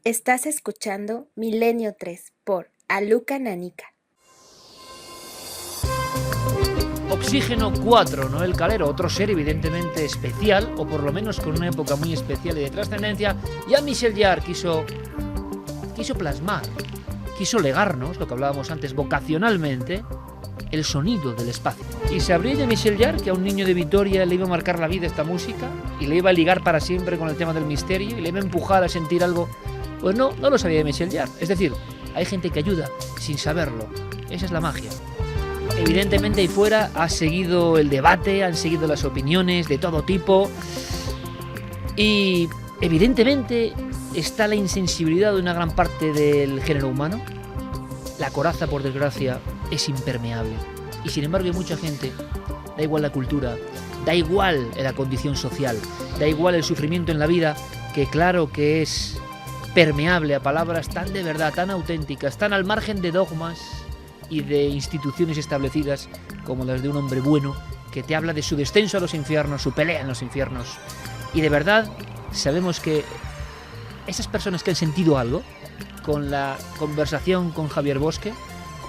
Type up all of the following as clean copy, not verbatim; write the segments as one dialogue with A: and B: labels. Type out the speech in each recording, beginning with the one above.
A: Estás escuchando Milenio 3 por Aluka Nanika.
B: Oxígeno 4, Noel Calero, otro ser evidentemente especial, o por lo menos con una época muy especial y de trascendencia. Jean-Michel Jarre quiso plasmar, quiso legarnos, lo que hablábamos antes, vocacionalmente, el sonido del espacio. Y sabría Jean-Michel Jarre que a un niño de Vitoria le iba a marcar la vida esta música y le iba a ligar para siempre con el tema del misterio y le iba a empujar a sentir algo. Pues no lo sabía Jean-Michel Jarre. Es decir, hay gente que ayuda sin saberlo. Esa es la magia. Evidentemente ahí fuera ha seguido el debate, han seguido las opiniones de todo tipo y evidentemente está la insensibilidad de una gran parte del género humano. La coraza, por desgracia, es impermeable y sin embargo hay mucha gente, da igual la cultura, da igual la condición social, da igual el sufrimiento en la vida, que claro que es permeable a palabras tan de verdad, tan auténticas, tan al margen de dogmas y de instituciones establecidas como las de un hombre bueno que te habla de su descenso a los infiernos, su pelea en los infiernos. Y de verdad sabemos que esas personas que han sentido algo con la conversación con Javier Bosque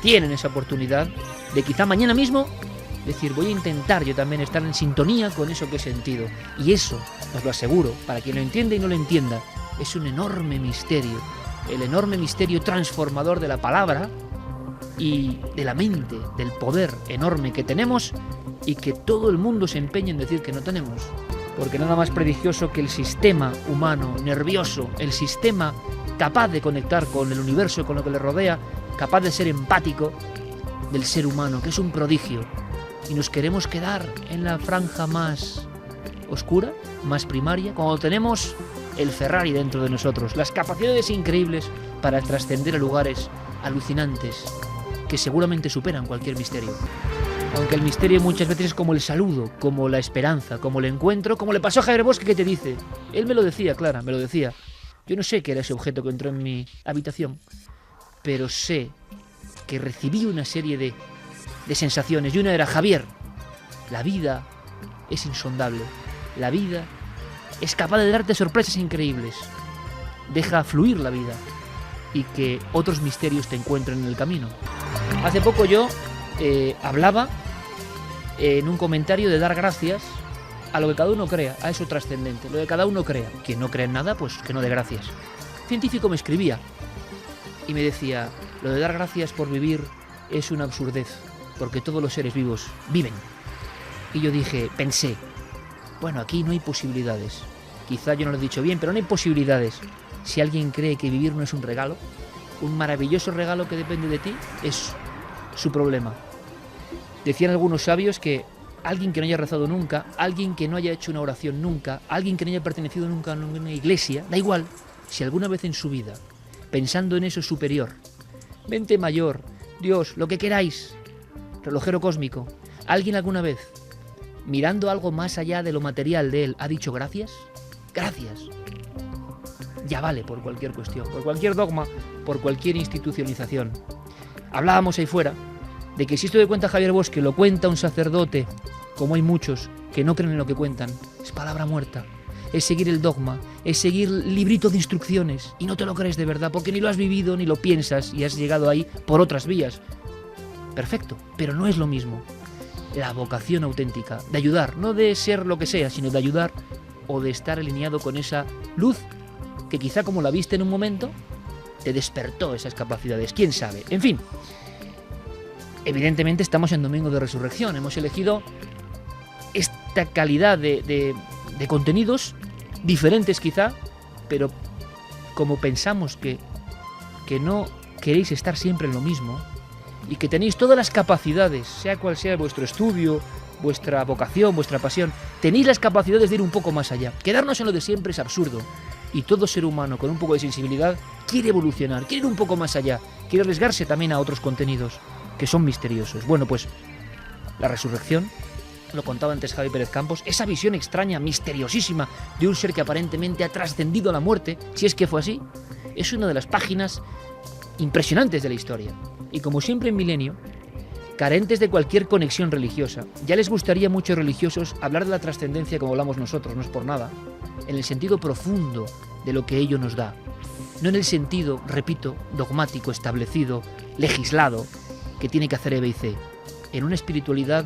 B: tienen esa oportunidad de quizá mañana mismo decir, voy a intentar yo también estar en sintonía con eso que he sentido. Y eso, os lo aseguro, para quien lo entienda y no lo entienda, es un enorme misterio, el enorme misterio transformador de la palabra y de la mente, del poder enorme que tenemos y que todo el mundo se empeña en decir que no tenemos. Porque nada más prodigioso que el sistema humano nervioso, el sistema capaz de conectar con el universo y con lo que le rodea, capaz de ser empático del ser humano, que es un prodigio. Y nos queremos quedar en la franja más oscura, más primaria, cuando tenemos el Ferrari dentro de nosotros, las capacidades increíbles para trascender a lugares alucinantes que seguramente superan cualquier misterio. Aunque el misterio muchas veces es como el saludo, como la esperanza, como el encuentro, como le pasó a Javier Bosque, que te dice. Él me lo decía, Clara, me lo decía. Yo no sé qué era ese objeto que entró en mi habitación, pero sé que recibí una serie de sensaciones. Y una era, Javier, la vida es insondable. La vida es capaz de darte sorpresas increíbles. Deja fluir la vida y que otros misterios te encuentren en el camino. Hace poco yo hablaba en un comentario de dar gracias a lo que cada uno crea, a eso trascendente, lo que cada uno crea. Quien no cree en nada, pues que no dé gracias. Un científico me escribía y me decía, lo de dar gracias por vivir es una absurdez, porque todos los seres vivos viven. Y yo pensé, bueno, aquí no hay posibilidades. Quizá yo no lo he dicho bien, pero no hay posibilidades. Si alguien cree que vivir no es un regalo, un maravilloso regalo que depende de ti, es su problema. Decían algunos sabios que alguien que no haya rezado nunca, alguien que no haya hecho una oración nunca, alguien que no haya pertenecido nunca a una iglesia, da igual, si alguna vez en su vida, pensando en eso superior, mente mayor, Dios, lo que queráis, relojero cósmico, alguien alguna vez, mirando algo más allá de lo material de él, ha dicho gracias, gracias. Ya vale por cualquier cuestión, por cualquier dogma, por cualquier institucionalización. Hablábamos ahí fuera de que si esto que cuenta Javier Bosque lo cuenta un sacerdote, como hay muchos que no creen en lo que cuentan, es palabra muerta. Es seguir el dogma, es seguir el librito de instrucciones y no te lo crees de verdad porque ni lo has vivido ni lo piensas y has llegado ahí por otras vías. Perfecto, pero no es lo mismo. La vocación auténtica de ayudar, no de ser lo que sea, sino de ayudar o de estar alineado con esa luz que quizá como la viste en un momento, te despertó esas capacidades, quién sabe. En fin, evidentemente estamos en Domingo de Resurrección, hemos elegido esta calidad de contenidos, diferentes quizá, pero como pensamos que no queréis estar siempre en lo mismo, y que tenéis todas las capacidades, sea cual sea vuestro estudio, vuestra vocación, vuestra pasión, tenéis las capacidades de ir un poco más allá. Quedarnos en lo de siempre es absurdo. Y todo ser humano con un poco de sensibilidad quiere evolucionar, quiere ir un poco más allá, quiere arriesgarse también a otros contenidos que son misteriosos. Bueno, pues la resurrección, lo contaba antes Javi Pérez Campos, esa visión extraña, misteriosísima de un ser que aparentemente ha trascendido la muerte, si es que fue así, es una de las páginas impresionantes de la historia. Y como siempre en Milenio, carentes de cualquier conexión religiosa, ya les gustaría a muchos religiosos hablar de la trascendencia como hablamos nosotros, no es por nada, en el sentido profundo de lo que ello nos da. no en el sentido, repito, dogmático, establecido, legislado, que tiene que hacer E, B y C, en una espiritualidad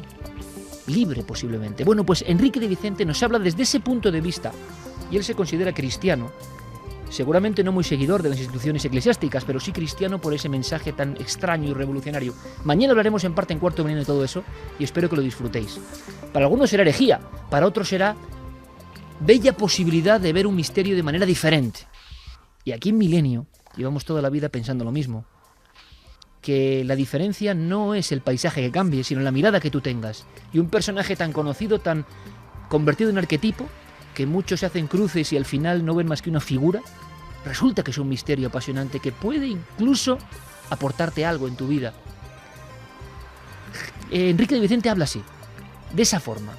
B: libre posiblemente. Bueno, pues Enrique de Vicente nos habla desde ese punto de vista, y él se considera cristiano, seguramente no muy seguidor de las instituciones eclesiásticas, pero sí cristiano por ese mensaje tan extraño y revolucionario. Mañana hablaremos en parte en Cuarto Milenio de todo eso, y espero que lo disfrutéis. Para algunos será herejía, para otros será bella posibilidad de ver un misterio de manera diferente. Y aquí en Milenio llevamos toda la vida pensando lo mismo, que la diferencia no es el paisaje que cambie, sino la mirada que tú tengas. Y un personaje tan conocido, tan convertido en arquetipo, que muchos se hacen cruces y al final no ven más que una figura, resulta que es un misterio apasionante que puede incluso aportarte algo en tu vida. Enrique de Vicente habla así, de esa forma,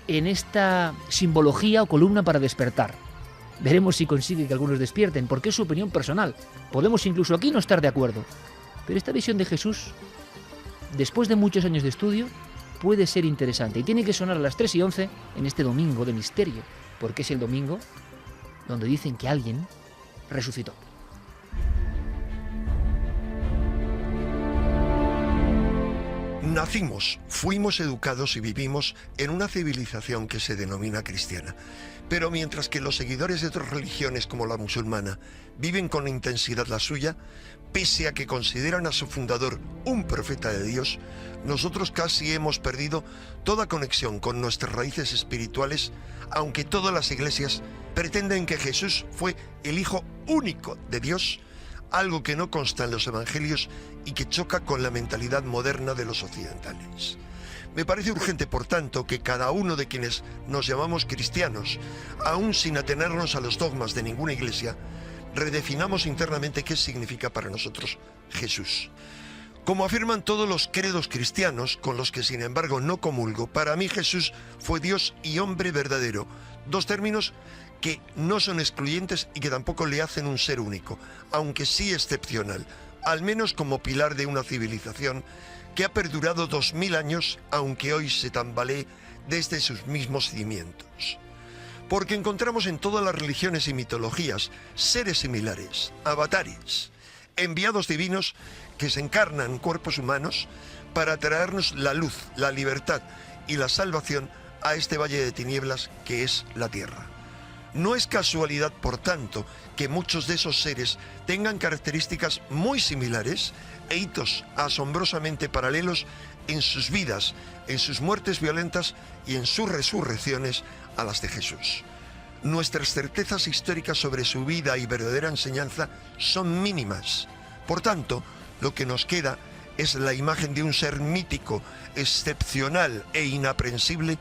B: en esta simbología o columna para despertar. Veremos si consigue que algunos despierten, porque es su opinión personal. Podemos incluso aquí no estar de acuerdo. Pero esta visión de Jesús, después de muchos años de estudio, puede ser interesante. Y tiene que sonar a las 3:11 en este domingo de misterio, porque es el domingo donde dicen que alguien resucitó.
C: Nacimos, fuimos educados y vivimos en una civilización que se denomina cristiana. Pero mientras que los seguidores de otras religiones como la musulmana viven con intensidad la suya, pese a que consideran a su fundador un profeta de Dios, nosotros casi hemos perdido toda conexión con nuestras raíces espirituales, aunque todas las iglesias pretenden que Jesús fue el Hijo único de Dios, algo que no consta en los evangelios y que choca con la mentalidad moderna de los occidentales. Me parece urgente, por tanto, que cada uno de quienes nos llamamos cristianos, aún sin atenernos a los dogmas de ninguna iglesia, redefinamos internamente qué significa para nosotros Jesús. Como afirman todos los credos cristianos, con los que sin embargo no comulgo, para mí Jesús fue Dios y hombre verdadero, dos términos que no son excluyentes y que tampoco le hacen un ser único, aunque sí excepcional, al menos como pilar de una civilización que ha perdurado 2000 años, aunque hoy se tambalee desde sus mismos cimientos. Porque encontramos en todas las religiones y mitologías seres similares, avatares, enviados divinos que se encarnan en cuerpos humanos para traernos la luz, la libertad y la salvación a este valle de tinieblas que es la tierra. No es casualidad, por tanto, que muchos de esos seres tengan características muy similares e hitos asombrosamente paralelos en sus vidas, en sus muertes violentas y en sus resurrecciones a las de Jesús. Nuestras certezas históricas sobre su vida y verdadera enseñanza son mínimas. Por tanto, lo que nos queda es la imagen de un ser mítico, excepcional e inaprensible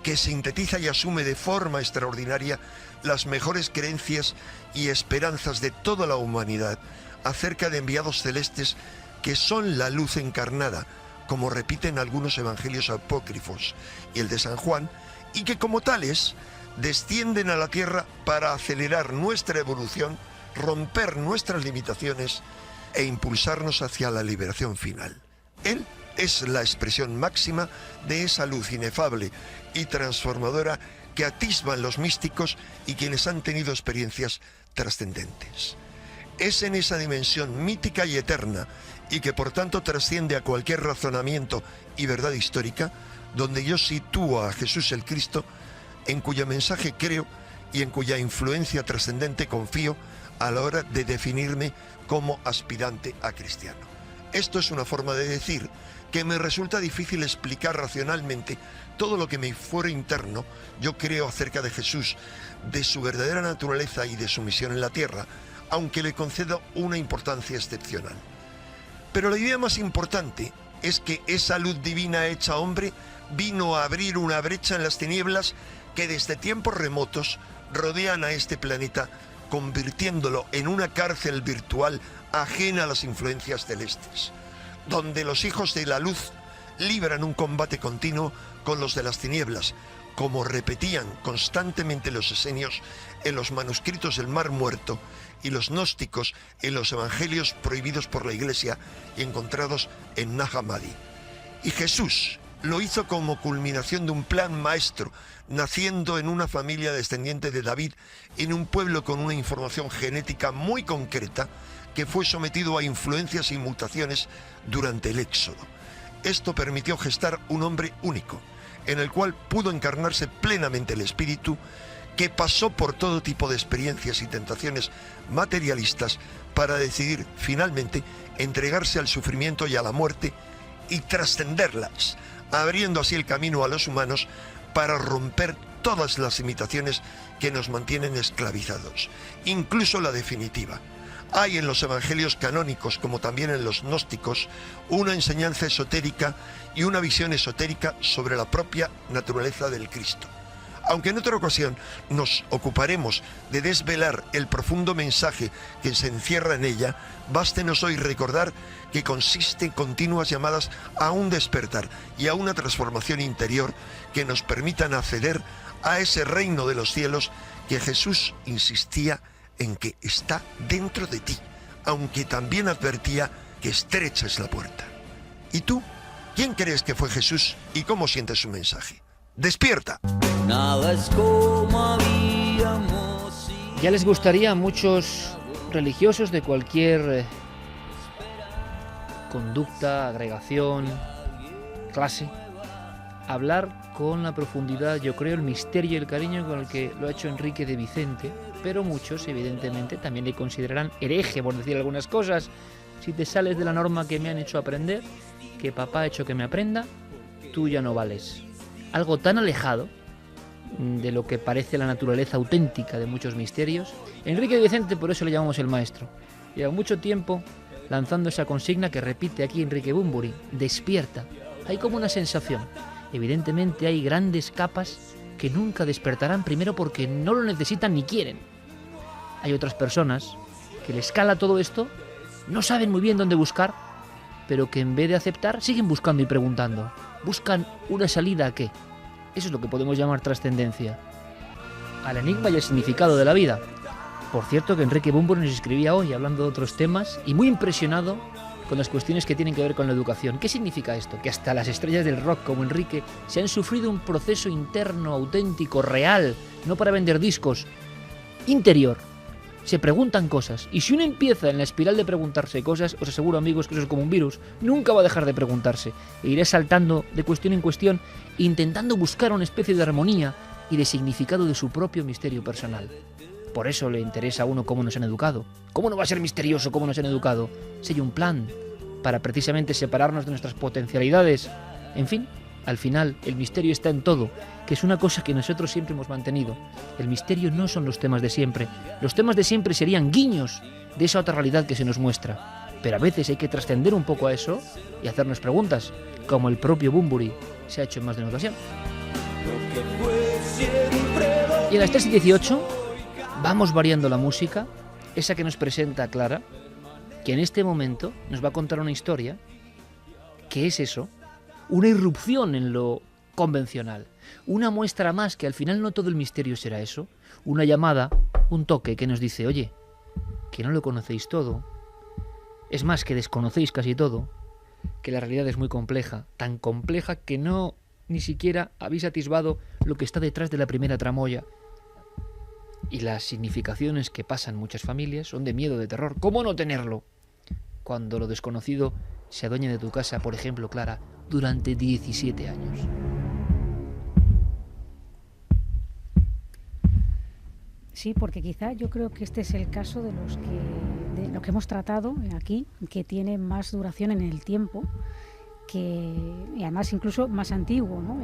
C: que sintetiza y asume de forma extraordinaria las mejores creencias y esperanzas de toda la humanidad acerca de enviados celestes que son la luz encarnada, como repiten algunos evangelios apócrifos y el de San Juan, y que como tales descienden a la tierra para acelerar nuestra evolución, romper nuestras limitaciones e impulsarnos hacia la liberación final. Él es la expresión máxima de esa luz inefable y transformadora que atisban los místicos y quienes han tenido experiencias trascendentes. Es en esa dimensión mítica y eterna, y que por tanto trasciende a cualquier razonamiento y verdad histórica, donde yo sitúo a Jesús el Cristo, en cuyo mensaje creo y en cuya influencia trascendente confío a la hora de definirme como aspirante a cristiano. Esto es una forma de decir que me resulta difícil explicar racionalmente todo lo que mi fuero interno yo creo acerca de Jesús, de su verdadera naturaleza y de su misión en la tierra, aunque le concedo una importancia excepcional. Pero la idea más importante es que esa luz divina hecha hombre vino a abrir una brecha en las tinieblas que desde tiempos remotos rodean a este planeta, convirtiéndolo en una cárcel virtual ajena a las influencias celestes, donde los hijos de la luz libran un combate continuo con los de las tinieblas, como repetían constantemente los esenios en los manuscritos del Mar Muerto y los gnósticos en los evangelios prohibidos por la Iglesia y encontrados en Nag Hammadi. Y Jesús, Lo hizo como culminación de un plan maestro, naciendo en una familia descendiente de David, en un pueblo con una información genética muy concreta, que fue sometido a influencias y mutaciones durante el Éxodo. Esto permitió gestar un hombre único, en el cual pudo encarnarse plenamente el espíritu, que pasó por todo tipo de experiencias y tentaciones materialistas para decidir finalmente entregarse al sufrimiento y a la muerte y trascenderlas, abriendo así el camino a los humanos para romper todas las limitaciones que nos mantienen esclavizados, incluso la definitiva. Hay en los evangelios canónicos, como también en los gnósticos, una enseñanza esotérica y una visión esotérica sobre la propia naturaleza del Cristo. Aunque en otra ocasión nos ocuparemos de desvelar el profundo mensaje que se encierra en ella, bástenos hoy recordar que consiste en continuas llamadas a un despertar y a una transformación interior que nos permitan acceder a ese reino de los cielos que Jesús insistía en que está dentro de ti, aunque también advertía que estrecha es la puerta. ¿Y tú? ¿Quién crees que fue Jesús y cómo sientes su mensaje? ¡Despierta!
D: Nada es como habíamos.
B: Ya les gustaría a muchos religiosos de cualquier conducta, agregación, clase, hablar con la profundidad, yo creo, el misterio y el cariño con el que lo ha hecho Enrique de Vicente, pero muchos, evidentemente, también le considerarán hereje, por decir algunas cosas. Si te sales de la norma que me han hecho aprender, que papá ha hecho que me aprenda, tú ya no vales. Algo tan alejado de lo que parece la naturaleza auténtica de muchos misterios. Enrique de Vicente, por eso le llamamos el maestro. Lleva mucho tiempo lanzando esa consigna que repite aquí Enrique Bunbury: despierta. Hay como una sensación. Evidentemente hay grandes capas que nunca despertarán, primero porque no lo necesitan ni quieren. Hay otras personas que les cala todo esto, no saben muy bien dónde buscar, pero que en vez de aceptar siguen buscando y preguntando. Buscan una salida ¿a qué? Eso es lo que podemos llamar trascendencia, al enigma y el significado de la vida. Por cierto, que Enrique Bunbury nos escribía hoy hablando de otros temas y muy impresionado con las cuestiones que tienen que ver con la educación. ¿Qué significa esto? Que hasta las estrellas del rock como Enrique se han sufrido un proceso interno, auténtico, real, no para vender discos, interior. Se preguntan cosas, y si uno empieza en la espiral de preguntarse cosas, os aseguro, amigos, que eso es como un virus, nunca va a dejar de preguntarse, e iré saltando de cuestión en cuestión, intentando buscar una especie de armonía y de significado de su propio misterio personal. Por eso le interesa a uno cómo nos han educado. ¿Cómo no va a ser misterioso cómo nos han educado? Si hay un plan para precisamente separarnos de nuestras potencialidades. En fin, al final, el misterio está en todo, que es una cosa que nosotros siempre hemos mantenido. El misterio no son los temas de siempre. Los temas de siempre serían guiños de esa otra realidad que se nos muestra. Pero a veces hay que trascender un poco a eso y hacernos preguntas, como el propio Bunbury se ha hecho en más de una ocasión. Y a las 3:18 vamos variando la música, esa que nos presenta Clara, que en este momento nos va a contar una historia, que es eso, una irrupción en lo convencional, una muestra más que al final no todo el misterio será eso, una llamada, un toque que nos dice, oye, que no lo conocéis todo, es más, que desconocéis casi todo, que la realidad es muy compleja, tan compleja que no ni siquiera habéis atisbado lo que está detrás de la primera tramoya. Y las significaciones que pasan muchas familias son de miedo, de terror. ¿Cómo no tenerlo? Cuando lo desconocido se adueña de tu casa, por ejemplo, Clara, durante 17 años.
E: Sí, porque quizá yo creo que este es el caso de lo que hemos tratado aquí, que tiene más duración en el tiempo, y además incluso más antiguo, ¿no?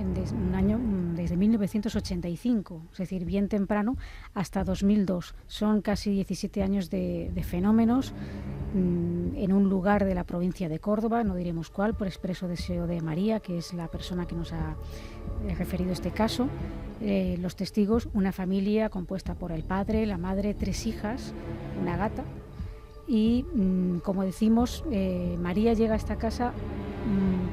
E: Desde 1985, es decir, bien temprano, hasta 2002. Son casi 17 años de fenómenos en un lugar de la provincia de Córdoba, no diremos cuál, por expreso deseo de María, que es la persona que nos ha referido este caso. Los testigos, una familia compuesta por el padre, la madre, 3 hijas, una gata. Y, como decimos, María llega a esta casa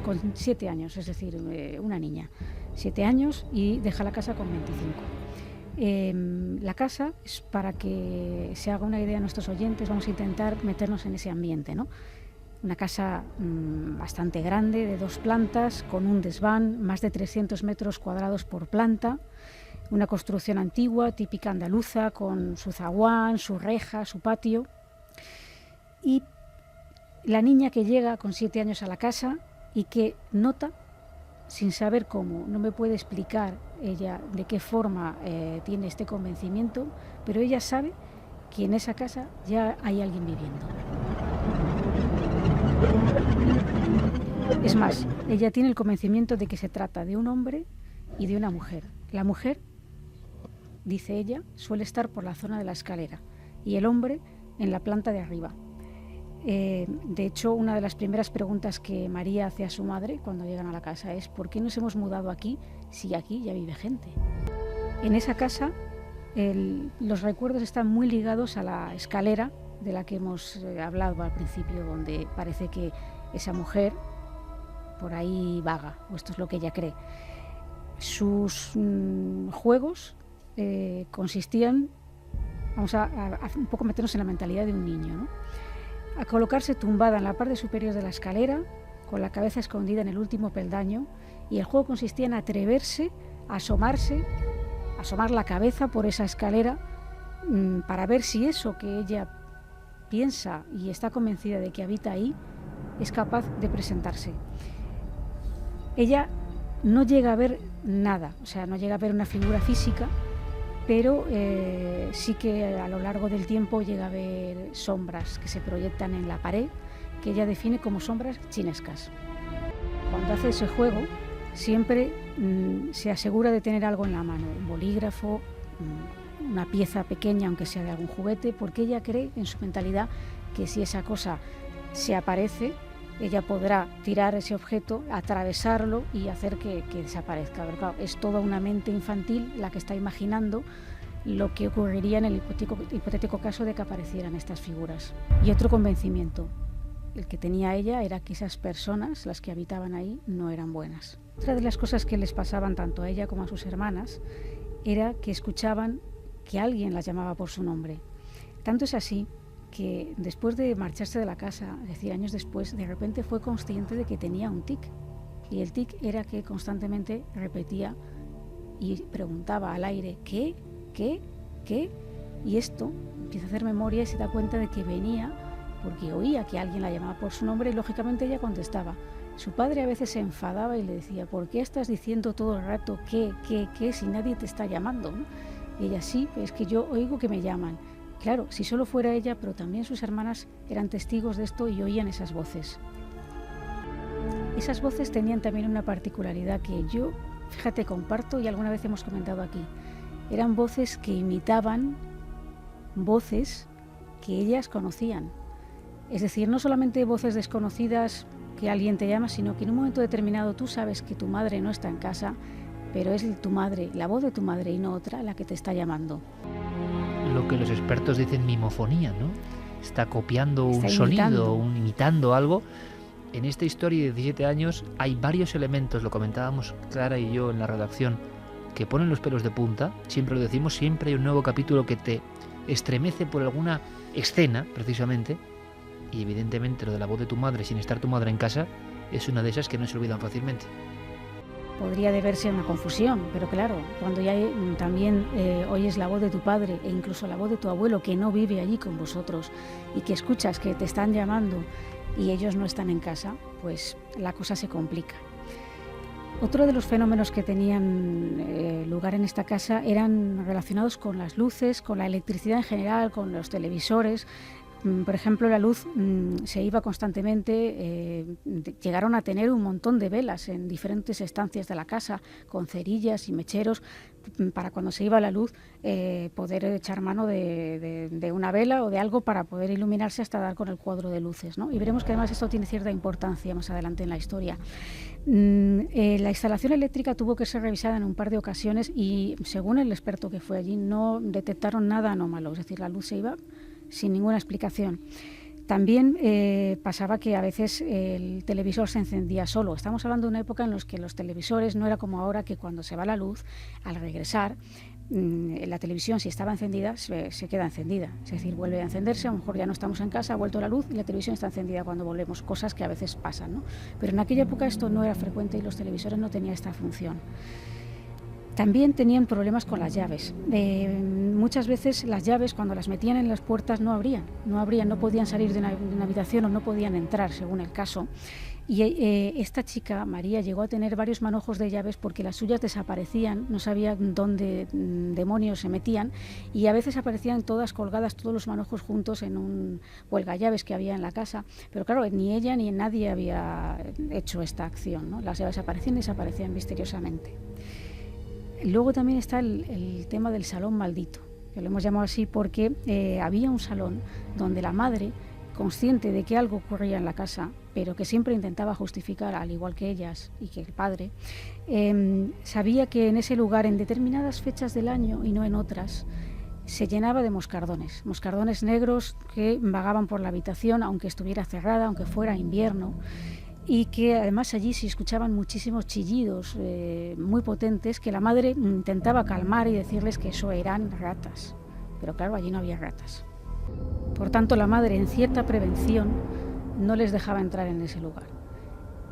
E: con 7 años, es decir, una niña, 7 años, y deja la casa con 25. La casa, es para que se haga una idea a nuestros oyentes, vamos a intentar meternos en ese ambiente, ¿no? una casa bastante grande, de 2 plantas, con un desván, más de 300 metros cuadrados por planta, una construcción antigua, típica andaluza, con su zaguán, su reja, su patio. Y la niña que llega con 7 años a la casa y que nota, sin saber cómo, no me puede explicar ella de qué forma tiene este convencimiento, pero ella sabe que en esa casa ya hay alguien viviendo. Es más, ella tiene el convencimiento de que se trata de un hombre y de una mujer. La mujer, dice ella, suele estar por la zona de la escalera y el hombre en la planta de arriba. De hecho, una de las primeras preguntas que María hace a su madre cuando llegan a la casa es: ¿por qué nos hemos mudado aquí si aquí ya vive gente? En esa casa los recuerdos están muy ligados a la escalera de la que hemos hablado al principio, donde parece que esa mujer por ahí vaga, o esto es lo que ella cree. Sus juegos consistían, vamos a un poco meternos en la mentalidad de un niño, ¿no? A colocarse tumbada en la parte superior de la escalera, con la cabeza escondida en el último peldaño, y el juego consistía en atreverse a asomar la cabeza por esa escalera para ver si eso que ella piensa y está convencida de que habita ahí es capaz de presentarse. Ella no llega a ver nada, o sea, no llega a ver una figura física, pero sí que a lo largo del tiempo llega a ver sombras que se proyectan en la pared, que ella define como sombras chinescas. Cuando hace ese juego, siempre se asegura de tener algo en la mano, un bolígrafo, una pieza pequeña, aunque sea de algún juguete, porque ella cree en su mentalidad que si esa cosa se aparece, ella podrá tirar ese objeto, atravesarlo y hacer que desaparezca. Pero claro, es toda una mente infantil la que está imaginando lo que ocurriría en el hipotético caso de que aparecieran estas figuras. Y otro convencimiento, el que tenía ella, era que esas personas, las que habitaban ahí, no eran buenas. Otra de las cosas que les pasaban tanto a ella como a sus hermanas era que escuchaban que alguien las llamaba por su nombre. Tanto es así que después de marcharse de la casa, es decir, años después, de repente fue consciente de que tenía un tic. Y el tic era que constantemente repetía y preguntaba al aire: ¿qué? ¿Qué? ¿Qué? Y esto empieza a hacer memoria y se da cuenta de que venía porque oía que alguien la llamaba por su nombre y lógicamente ella contestaba. Su padre a veces se enfadaba y le decía: ¿por qué estás diciendo todo el rato qué, si nadie te está llamando, ¿no? Y ella: sí, es que yo oigo que me llaman. Claro, si solo fuera ella, pero también sus hermanas eran testigos de esto y oían esas voces. Esas voces tenían también una particularidad que yo, fíjate, comparto y alguna vez hemos comentado aquí. Eran voces que imitaban voces que ellas conocían. Es decir, no solamente voces desconocidas que alguien te llama, sino que en un momento determinado tú sabes que tu madre no está en casa, pero es tu madre, la voz de tu madre y no otra, la que te está llamando.
B: Lo que los expertos dicen mimofonía, ¿no? Está copiando
E: Está
B: un
E: imitando.
B: sonido, imitando algo. En esta historia de 17 años hay varios elementos, lo comentábamos Clara y yo en la redacción, que ponen los pelos de punta. Siempre lo decimos, siempre hay un nuevo capítulo que te estremece por alguna escena, precisamente. Y evidentemente lo de la voz de tu madre sin estar tu madre en casa es una de esas que no se olvidan fácilmente.
E: Podría deberse a una confusión, pero claro, cuando ya también oyes la voz de tu padre e incluso la voz de tu abuelo que no vive allí con vosotros y que escuchas que te están llamando y ellos no están en casa, pues la cosa se complica. Otro de los fenómenos que tenían lugar en esta casa eran relacionados con las luces, con la electricidad en general, con los televisores. Por ejemplo, la luz se iba constantemente, llegaron a tener un montón de velas en diferentes estancias de la casa, con cerillas y mecheros, para cuando se iba la luz poder echar mano de una vela o de algo para poder iluminarse hasta dar con el cuadro de luces, ¿no? Y veremos que además esto tiene cierta importancia más adelante en la historia. La instalación eléctrica tuvo que ser revisada en un par de ocasiones y, según el experto que fue allí, no detectaron nada anómalo, es decir, la luz se iba sin ninguna explicación. También pasaba que a veces el televisor se encendía solo. Estamos hablando de una época en la que los televisores no era como ahora, que cuando se va la luz, al regresar, la televisión, si estaba encendida, se queda encendida. Es decir, vuelve a encenderse, a lo mejor ya no estamos en casa, ha vuelto la luz y la televisión está encendida cuando volvemos, cosas que a veces pasan, ¿no? Pero en aquella época esto no era frecuente y los televisores no tenían esta función. También tenían problemas con las llaves. Muchas veces las llaves, cuando las metían en las puertas, no abrían, no podían salir de una habitación o no podían entrar, según el caso. Y esta chica, María, llegó a tener varios manojos de llaves porque las suyas desaparecían, no sabía dónde demonios se metían, y a veces aparecían todas colgadas, todos los manojos juntos en un huelgallaves que había en la casa. Pero claro, ni ella ni nadie había hecho esta acción, ¿no? Las llaves aparecían y desaparecían misteriosamente. Luego también está el tema del salón maldito, que lo hemos llamado así porque había un salón donde la madre, consciente de que algo ocurría en la casa, pero que siempre intentaba justificar, al igual que ellas y que el padre, sabía que en ese lugar, en determinadas fechas del año y no en otras, se llenaba de moscardones negros que vagaban por la habitación, aunque estuviera cerrada, aunque fuera invierno, y que además allí se escuchaban muchísimos chillidos muy potentes que la madre intentaba calmar y decirles que eso eran ratas, pero claro, allí no había ratas. Por tanto, la madre, en cierta prevención, no les dejaba entrar en ese lugar.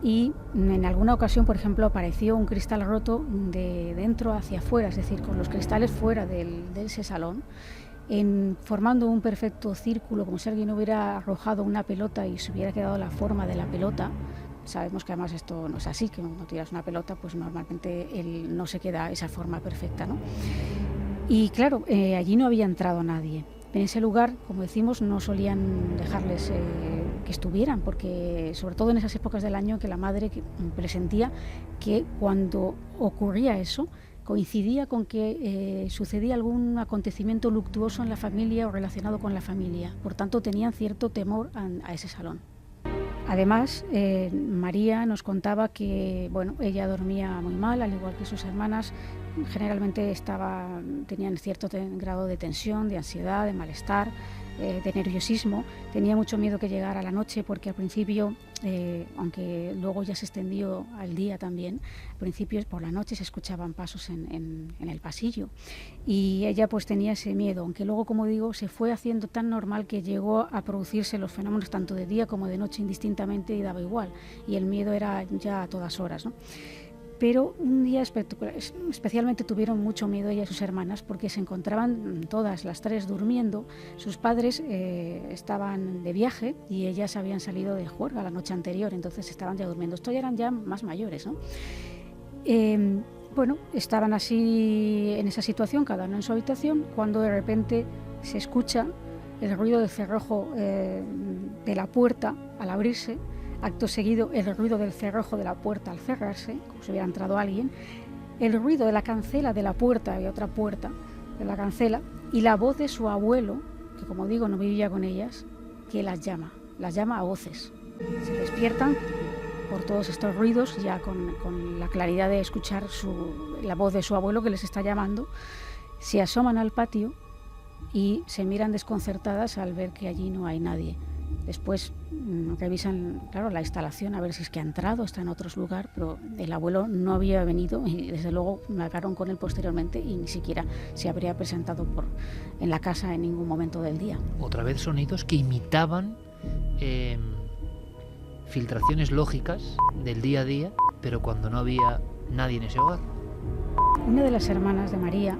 E: Y en alguna ocasión, por ejemplo, apareció un cristal roto de dentro hacia afuera, es decir, con los cristales fuera de ese salón, formando un perfecto círculo, como si alguien hubiera arrojado una pelota y se hubiera quedado la forma de la pelota. Sabemos que además esto no es así, que cuando tiras una pelota, pues normalmente no se queda esa forma perfecta, ¿no? Y claro, allí no había entrado nadie. En ese lugar, como decimos, no solían dejarles que estuvieran, porque sobre todo en esas épocas del año que la madre presentía que cuando ocurría eso, coincidía con que sucedía algún acontecimiento luctuoso en la familia o relacionado con la familia. Por tanto, tenían cierto temor a ese salón. Además, María nos contaba que ella dormía muy mal, al igual que sus hermanas. Generalmente tenían cierto grado de tensión, de ansiedad, de malestar, de nerviosismo. Tenía mucho miedo que llegara la noche porque al principio, aunque luego ya se extendió al día también, al principio por la noche se escuchaban pasos en el pasillo y ella pues tenía ese miedo, aunque luego, como digo, se fue haciendo tan normal que llegó a producirse los fenómenos tanto de día como de noche indistintamente y daba igual, y el miedo era ya a todas horas, ¿no? Pero un día especialmente tuvieron mucho miedo ella y sus hermanas porque se encontraban todas las tres durmiendo. Sus padres estaban de viaje y ellas habían salido de juerga la noche anterior, entonces estaban ya durmiendo. Estos ya eran ya más mayores, ¿no? Estaban así en esa situación, cada uno en su habitación, cuando de repente se escucha el ruido del cerrojo de la puerta al abrirse. Acto seguido, el ruido del cerrojo de la puerta al cerrarse, como si hubiera entrado alguien, el ruido de la cancela de la puerta, había otra puerta de la cancela, y la voz de su abuelo, que como digo no vivía con ellas, que las llama a voces. Se despiertan por todos estos ruidos, ya con la claridad de escuchar la voz de su abuelo que les está llamando, se asoman al patio y se miran desconcertadas al ver que allí no hay nadie. Después revisan, claro, la instalación a ver si es que ha entrado, está en otro lugar, pero el abuelo no había venido y desde luego me hablaron con él posteriormente y ni siquiera se habría presentado en la casa en ningún momento del día.
B: Otra vez sonidos que imitaban filtraciones lógicas del día a día, pero cuando no había nadie en ese hogar.
E: Una de las hermanas de María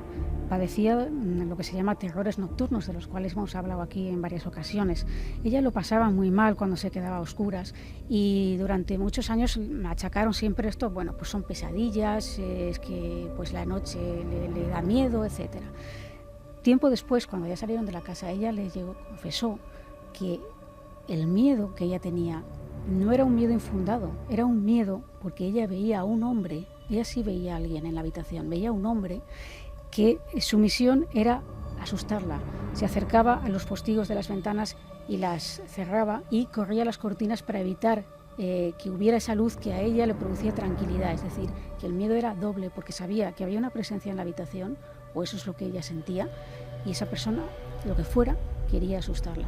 E: padecía lo que se llama terrores nocturnos, de los cuales hemos hablado aquí en varias ocasiones. Ella lo pasaba muy mal cuando se quedaba a oscuras y durante muchos años me achacaron siempre esto, pues son pesadillas, es que pues la noche le da miedo, etc. Tiempo después, cuando ya salieron de la casa, ella confesó que el miedo que ella tenía no era un miedo infundado, era un miedo porque ella veía a un hombre, ella sí veía a alguien en la habitación, veía a un hombre que su misión era asustarla. Se acercaba a los postigos de las ventanas y las cerraba y corría las cortinas para evitar que hubiera esa luz que a ella le producía tranquilidad. Es decir, que el miedo era doble porque sabía que había una presencia en la habitación, o eso es lo que ella sentía, y esa persona, lo que fuera, quería asustarla.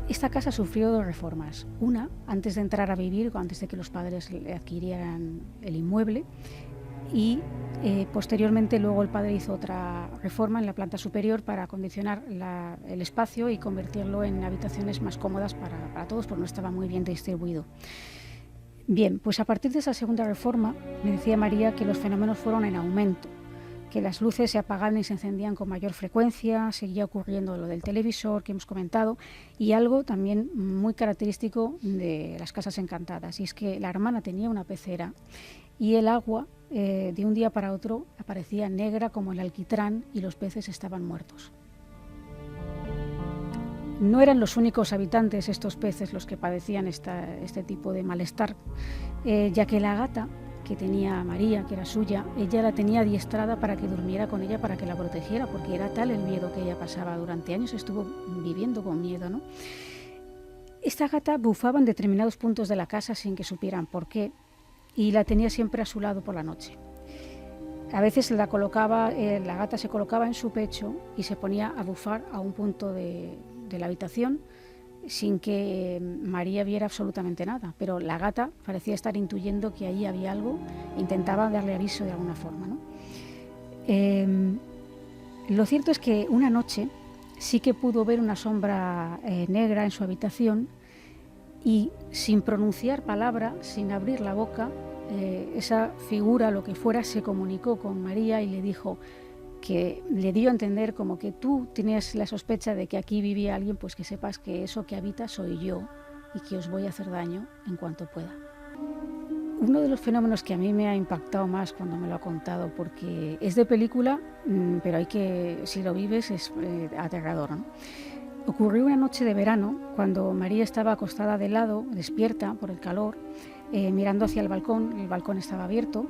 E: Esta casa sufrió 2 reformas. Una, antes de entrar a vivir, antes de que los padres le adquirieran el inmueble, y posteriormente luego el padre hizo otra reforma en la planta superior para acondicionar el espacio y convertirlo en habitaciones más cómodas para todos, porque no estaba muy bien distribuido. Bien, pues a partir de esa segunda reforma me decía María que los fenómenos fueron en aumento, que las luces se apagaban y se encendían con mayor frecuencia, seguía ocurriendo lo del televisor que hemos comentado, y algo también muy característico de las casas encantadas, y es que la hermana tenía una pecera y el agua de un día para otro aparecía negra como el alquitrán y los peces estaban muertos. No eran los únicos habitantes, estos peces, los que padecían este tipo de malestar, ya que la gata que tenía María, que era suya, ella la tenía adiestrada para que durmiera con ella, para que la protegiera, porque era tal el miedo que ella pasaba. Durante años estuvo viviendo con miedo, ¿no? Esta gata bufaba en determinados puntos de la casa sin que supieran por qué, y la tenía siempre a su lado por la noche. A veces la gata se colocaba en su pecho y se ponía a bufar a un punto de la habitación sin que María viera absolutamente nada, pero la gata parecía estar intuyendo que allí había algo e intentaba darle aviso de alguna forma, ¿no? Lo cierto es que una noche sí que pudo ver una sombra negra en su habitación y sin pronunciar palabra, sin abrir la boca, esa figura, lo que fuera, se comunicó con María y le dijo, que le dio a entender como que tú tenías la sospecha de que aquí vivía alguien, pues que sepas que eso que habita soy yo y que os voy a hacer daño en cuanto pueda. Uno de los fenómenos que a mí me ha impactado más cuando me lo ha contado, porque es de película, pero si lo vives es aterrador, ¿no? Ocurrió una noche de verano cuando María estaba acostada de lado, despierta por el calor, mirando hacia el balcón estaba abierto.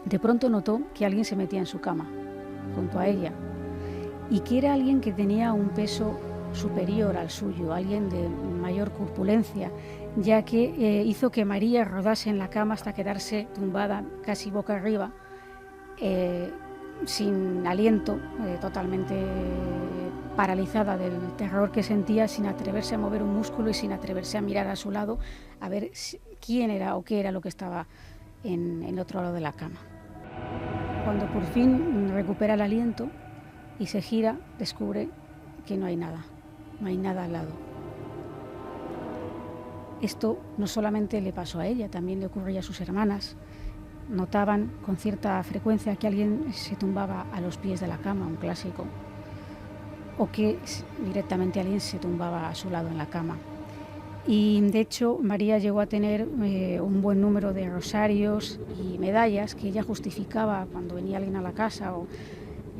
E: De pronto notó que alguien se metía en su cama, junto a ella, y que era alguien que tenía un peso superior al suyo, alguien de mayor corpulencia, ya que hizo que María rodase en la cama hasta quedarse tumbada casi boca arriba, sin aliento, totalmente paralizada del terror que sentía, sin atreverse a mover un músculo y sin atreverse a mirar a su lado a ver quién era o qué era lo que estaba en el otro lado de la cama. Cuando por fin recupera el aliento y se gira, descubre que no hay nada al lado. Esto no solamente le pasó a ella, también le ocurría a sus hermanas. Notaban con cierta frecuencia que alguien se tumbaba a los pies de la cama, un clásico, o que directamente alguien se tumbaba a su lado en la cama. Y de hecho María llegó a tener un buen número de rosarios y medallas que ella justificaba cuando venía alguien a la casa, o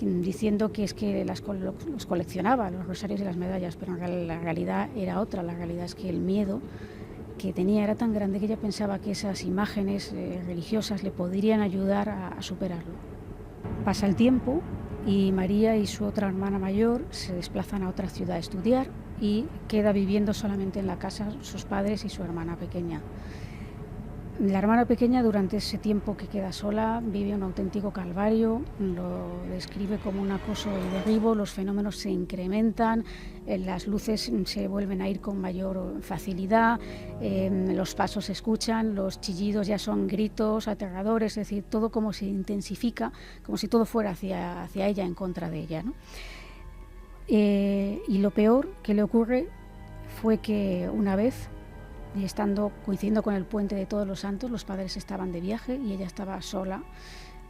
E: diciendo que es que los coleccionaba, los rosarios y las medallas, pero la realidad era otra. La realidad es que el miedo que tenía era tan grande que ella pensaba que esas imágenes religiosas le podrían ayudar a superarlo. Pasa el tiempo y María y su otra hermana mayor se desplazan a otra ciudad a estudiar y queda viviendo solamente en la casa sus padres y su hermana pequeña. La hermana pequeña, durante ese tiempo que queda sola, vive un auténtico calvario, lo describe como un acoso y derribo, los fenómenos se incrementan, las luces se vuelven a ir con mayor facilidad, los pasos se escuchan, los chillidos ya son gritos aterradores, es decir, todo como se intensifica, como si todo fuera hacia ella, en contra de ella, ¿no? Y lo peor que le ocurre fue que una vez, coincidiendo con el puente de Todos los Santos, los padres estaban de viaje y ella estaba sola.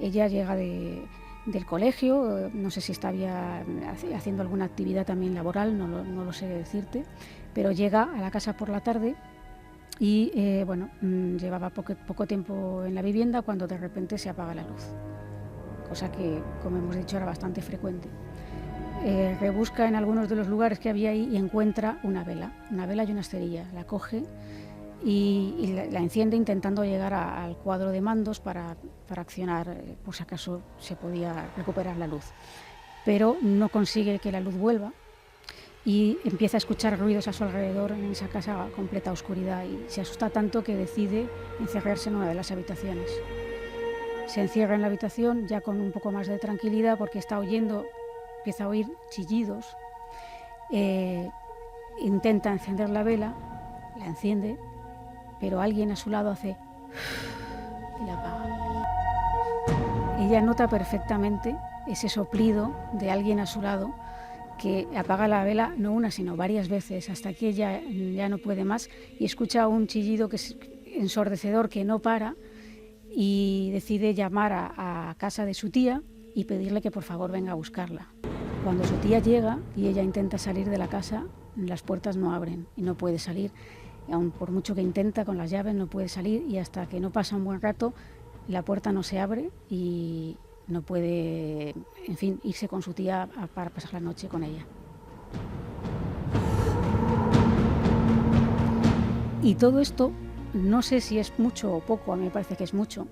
E: Ella llega del colegio, no sé si estaba haciendo alguna actividad también laboral, no lo sé decirte, pero llega a la casa por la tarde y llevaba poco tiempo en la vivienda cuando de repente se apaga la luz, cosa que, como hemos dicho, era bastante frecuente. Rebusca en algunos de los lugares que había ahí y encuentra una vela y una cerilla. La coge y la enciende intentando llegar al cuadro de mandos para accionar, por si acaso se podía recuperar la luz. Pero no consigue que la luz vuelva y empieza a escuchar ruidos a su alrededor en esa casa a completa oscuridad, y se asusta tanto que decide encerrarse en una de las habitaciones. Se encierra en la habitación ya con un poco más de tranquilidad porque empieza a oír chillidos, intenta encender la vela, la enciende, pero alguien a su lado hace y la apaga. ella nota perfectamente ese soplido de alguien a su lado que apaga la vela no una sino varias veces hasta que ella ya no puede más y escucha un chillido que es ensordecedor que no para y decide llamar a casa de su tía y pedirle que por favor venga a buscarla. Cuando su tía llega y ella intenta salir de la casa, las puertas no abren y no puede salir. Y aun por mucho que intenta con las llaves no puede salir y hasta que no pasa un buen rato la puerta no se abre y no puede, en fin, irse con su tía para pasar la noche con ella. Y todo esto, no sé si es mucho o poco, a mí me parece que es mucho,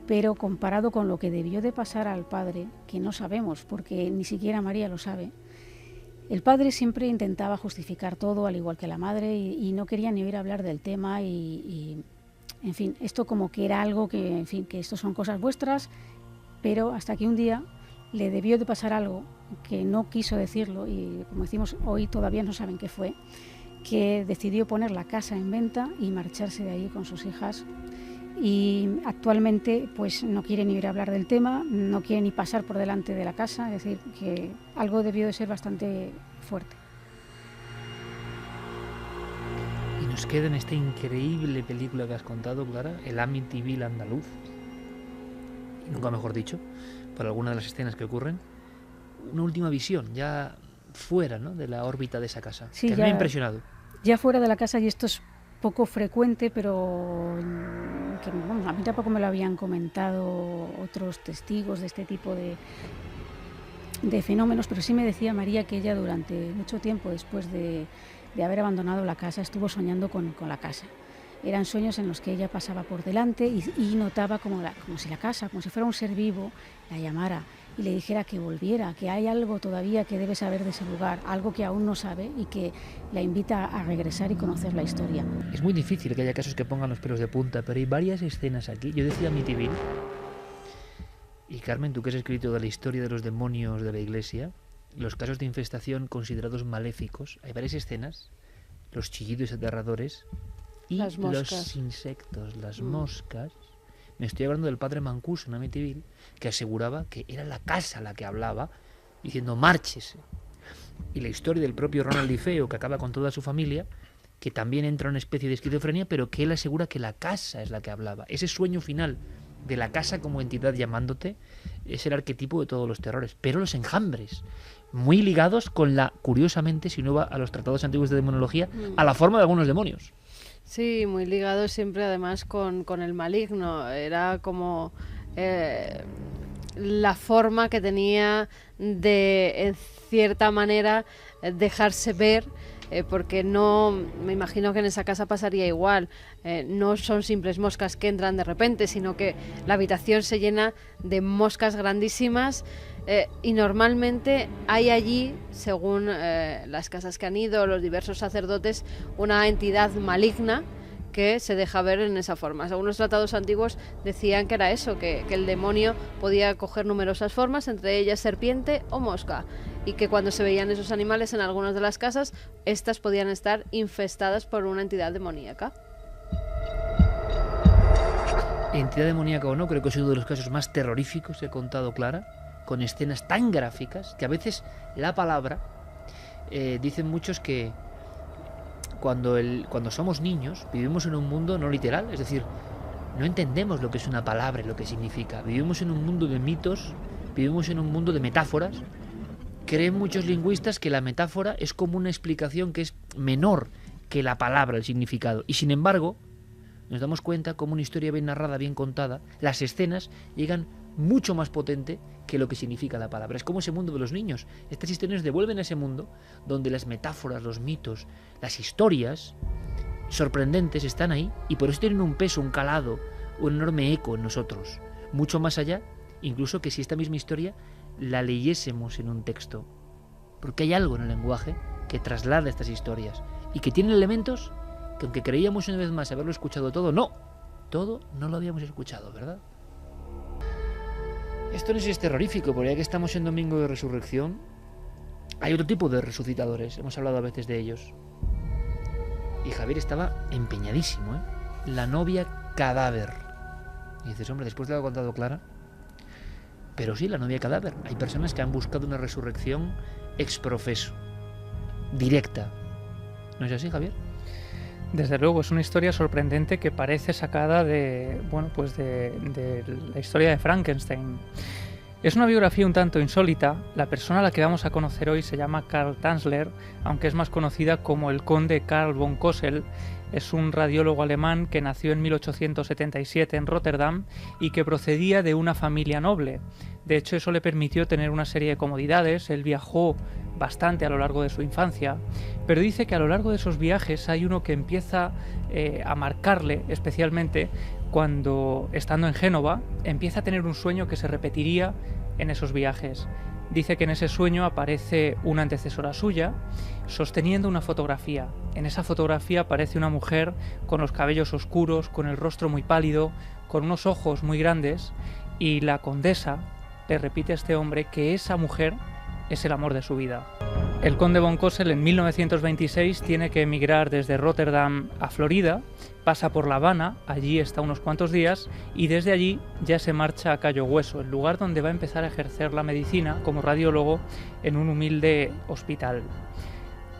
E: pero comparado con lo que debió de pasar al padre, que no sabemos, porque ni siquiera María lo sabe, el padre siempre intentaba justificar todo, al igual que la madre, y no quería ni oír hablar del tema y, en fin, esto como que era algo que, en fin, que esto son cosas vuestras, pero hasta que un día le debió de pasar algo que no quiso decirlo y, como decimos, hoy todavía no saben qué fue, que decidió poner la casa en venta y marcharse de ahí con sus hijas. Y actualmente pues no quiere ni oír hablar del tema, no quiere ni pasar por delante de la casa, es decir, que algo debió de ser bastante fuerte.
B: Y nos queda en esta increíble película que has contado, Clara, el Amityville andaluz, y nunca mejor dicho, por alguna de las escenas que ocurren, una última visión, ya fuera, ¿no?, de la órbita de esa casa,
E: Sí,
B: que me ha impresionado.
E: Ya fuera de la casa, y esto es poco frecuente, pero que, bueno, a mí tampoco me lo habían comentado otros testigos de este tipo de fenómenos, pero sí me decía María que ella durante mucho tiempo después de haber abandonado la casa estuvo soñando con la casa. Eran sueños en los que ella pasaba por delante y notaba como si la casa, como si fuera un ser vivo, la llamara y le dijera que volviera, que hay algo todavía que debe saber de ese lugar, algo que aún no sabe y que la invita a regresar y conocer la historia.
B: Es muy difícil que haya casos que pongan los pelos de punta, pero hay varias escenas aquí. Yo decía Amityville, y Carmen, tú que has escrito de la historia de los demonios de la Iglesia, los casos de infestación considerados maléficos, hay varias escenas, los chillidos aterradores y
F: Las moscas.
B: los insectos, las moscas. Me estoy hablando del padre Mancuso en Amityville, que aseguraba que era la casa la que hablaba, diciendo márchese. Y la historia del propio Ronald DiFeo, que acaba con toda su familia, que también entra en una especie de esquizofrenia, pero que él asegura que la casa es la que hablaba. Ese sueño final de la casa como entidad llamándote es el arquetipo de todos los terrores. Pero los enjambres, muy ligados con la, curiosamente, si uno va a los tratados antiguos de demonología, a la forma de algunos demonios.
F: Sí, muy ligado siempre además con el maligno. Era como la forma que tenía de, en cierta manera, dejarse ver, porque no, me imagino que en esa casa pasaría igual. No son simples moscas que entran de repente, sino que la habitación se llena de moscas grandísimas. Y normalmente hay allí, según las casas que han ido, los diversos sacerdotes, una entidad maligna que se deja ver en esa forma. Según los tratados antiguos decían que era eso, que el demonio podía coger numerosas formas, entre ellas serpiente o mosca, y que cuando se veían esos animales en algunas de las casas, estas podían estar infestadas por una entidad demoníaca.
B: Entidad demoníaca o no, creo que es uno de los casos más terroríficos que he contado, Clara, con escenas tan gráficas que a veces la palabra, dicen muchos que cuando somos niños vivimos en un mundo no literal, es decir, no entendemos lo que es una palabra y lo que significa. Vivimos en un mundo de mitos, vivimos en un mundo de metáforas. Creen muchos lingüistas que la metáfora es como una explicación que es menor que la palabra, el significado. Y sin embargo, nos damos cuenta como una historia bien narrada, bien contada, las escenas llegan mucho más potente que lo que significa la palabra. Es como ese mundo de los niños. Estas historias nos devuelven a ese mundo donde las metáforas, los mitos, las historias sorprendentes están ahí y por eso tienen un peso, un calado, un enorme eco en nosotros. Mucho más allá, incluso que si esta misma historia la leyésemos en un texto. Porque hay algo en el lenguaje que traslada estas historias y que tiene elementos que, aunque creíamos una vez más haberlo escuchado todo no lo habíamos escuchado, ¿verdad? Esto no es terrorífico, porque ya que estamos en Domingo de Resurrección, hay otro tipo de resucitadores, hemos hablado a veces de ellos. Y Javier estaba empeñadísimo, ¿eh? La novia cadáver. Y dices, hombre, después de lo que ha contado Clara, pero sí la novia cadáver. Hay personas que han buscado una resurrección ex profeso, directa. ¿No es así, Javier?
G: Desde luego, es una historia sorprendente que parece sacada de la historia de Frankenstein. Es una biografía un tanto insólita. La persona a la que vamos a conocer hoy se llama Karl Tanzler, aunque es más conocida como el conde Karl von Cosel. Es un radiólogo alemán que nació en 1877 en Rotterdam y que procedía de una familia noble. De hecho, eso le permitió tener una serie de comodidades. Él viajó bastante a lo largo de su infancia, pero dice que a lo largo de esos viajes hay uno que empieza a marcarle especialmente cuando, estando en Génova, empieza a tener un sueño que se repetiría en esos viajes. Dice que en ese sueño aparece una antecesora suya sosteniendo una fotografía. En esa fotografía aparece una mujer con los cabellos oscuros, con el rostro muy pálido, con unos ojos muy grandes, y la condesa le repite a este hombre que esa mujer es el amor de su vida. El conde von Cosel en 1926 tiene que emigrar desde Rotterdam a Florida, pasa por La Habana, allí está unos cuantos días y desde allí ya se marcha a Cayo Hueso, el lugar donde va a empezar a ejercer la medicina como radiólogo en un humilde hospital.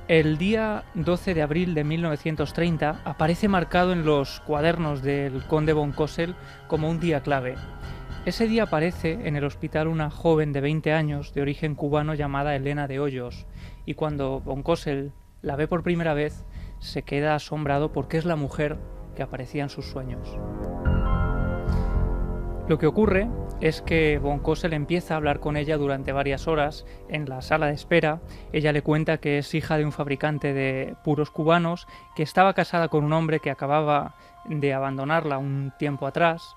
G: El día 12 de abril de 1930 aparece marcado en los cuadernos del conde von Cosel como un día clave. Ese día aparece en el hospital una joven de 20 años de origen cubano llamada Elena de Hoyos, y cuando von Cosel la ve por primera vez se queda asombrado porque es la mujer que aparecía en sus sueños. Lo que ocurre es que von Cosel empieza a hablar con ella durante varias horas en la sala de espera. Ella le cuenta que es hija de un fabricante de puros cubanos, que estaba casada con un hombre que acababa de abandonarla un tiempo atrás.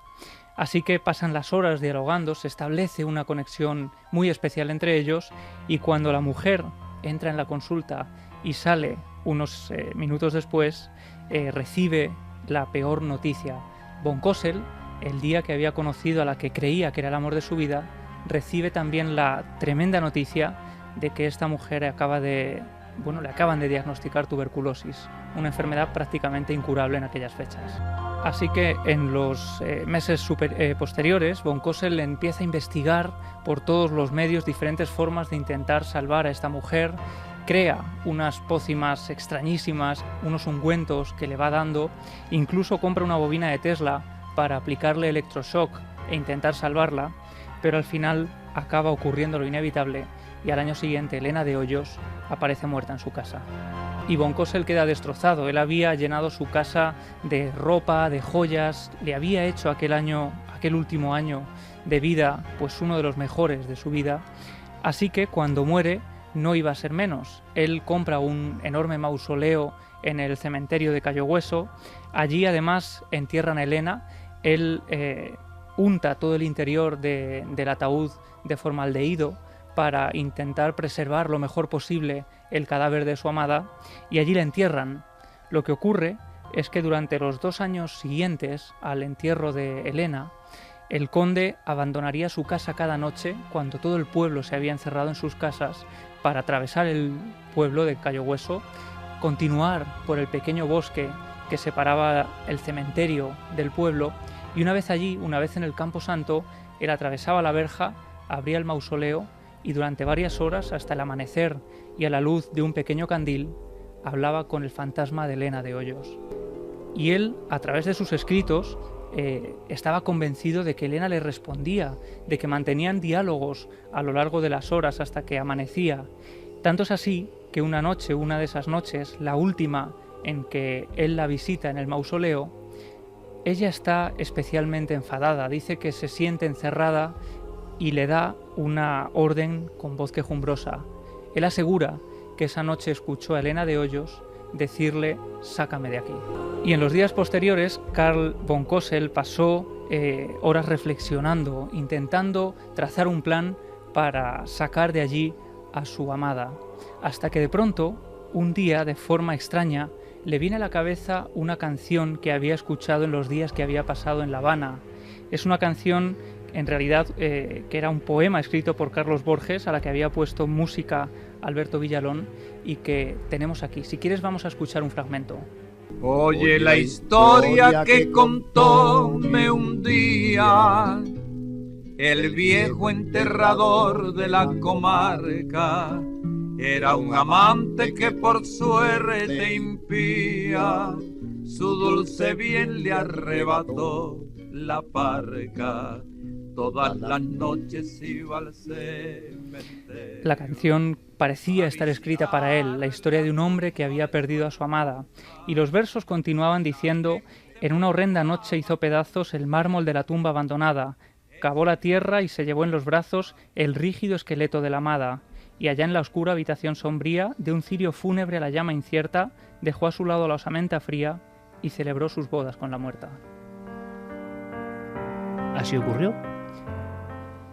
G: Así que pasan las horas dialogando, se establece una conexión muy especial entre ellos y cuando la mujer entra en la consulta y sale unos minutos después, recibe la peor noticia. Von Cosel, el día que había conocido a la que creía que era el amor de su vida, recibe también la tremenda noticia de que esta mujer le acaban de diagnosticar tuberculosis, una enfermedad prácticamente incurable en aquellas fechas. Así que en los meses posteriores, von Cosel empieza a investigar por todos los medios diferentes formas de intentar salvar a esta mujer, crea unas pócimas extrañísimas, unos ungüentos que le va dando, incluso compra una bobina de Tesla para aplicarle electroshock e intentar salvarla, pero al final acaba ocurriendo lo inevitable y al año siguiente Elena de Hoyos aparece muerta en su casa. Y von Cosel queda destrozado. Él había llenado su casa de ropa, de joyas, le había hecho aquel último año de vida, pues uno de los mejores de su vida. Así que cuando muere no iba a ser menos. Él compra un enorme mausoleo en el cementerio de Cayo Hueso. Allí además entierran a Elena. Él unta todo el interior del ataúd de formaldehído para intentar preservar lo mejor posible el cadáver de su amada, y allí la entierran. Lo que ocurre es que durante los 2 años siguientes al entierro de Elena, el conde abandonaría su casa cada noche cuando todo el pueblo se había encerrado en sus casas para atravesar el pueblo de Cayo Hueso, continuar por el pequeño bosque que separaba el cementerio del pueblo, y una vez allí, una vez en el Campo Santo, él atravesaba la verja, abría el mausoleo y durante varias horas, hasta el amanecer y a la luz de un pequeño candil, hablaba con el fantasma de Elena de Hoyos. Y él, a través de sus escritos, estaba convencido de que Elena le respondía, de que mantenían diálogos a lo largo de las horas hasta que amanecía. Tanto es así que una de esas noches, la última en que él la visita en el mausoleo, ella está especialmente enfadada, dice que se siente encerrada y le da una orden con voz quejumbrosa. Él asegura que esa noche escuchó a Elena de Hoyos decirle «sácame de aquí». Y en los días posteriores, Karl von Cosel pasó horas reflexionando, intentando trazar un plan para sacar de allí a su amada, hasta que de pronto, un día, de forma extraña, le viene a la cabeza una canción que había escuchado en los días que había pasado en La Habana. Es una canción en realidad que era un poema escrito por Carlos Borges, a la que había puesto música Alberto Villalón, y que tenemos aquí. Si quieres vamos a escuchar un fragmento.
H: Oye la historia que contóme un día el viejo enterrador de la comarca, era un amante que por suerte impía su dulce bien le arrebató la parca. Todas las noches iba al cementerio.
G: La canción parecía estar escrita para él, la historia de un hombre que había perdido a su amada, y los versos continuaban diciendo: en una horrenda noche hizo pedazos el mármol de la tumba abandonada, cavó la tierra y se llevó en los brazos el rígido esqueleto de la amada, y allá en la oscura habitación sombría de un cirio fúnebre a la llama incierta, dejó a su lado la osamenta fría y celebró sus bodas con la muerta.
B: ¿Así ocurrió?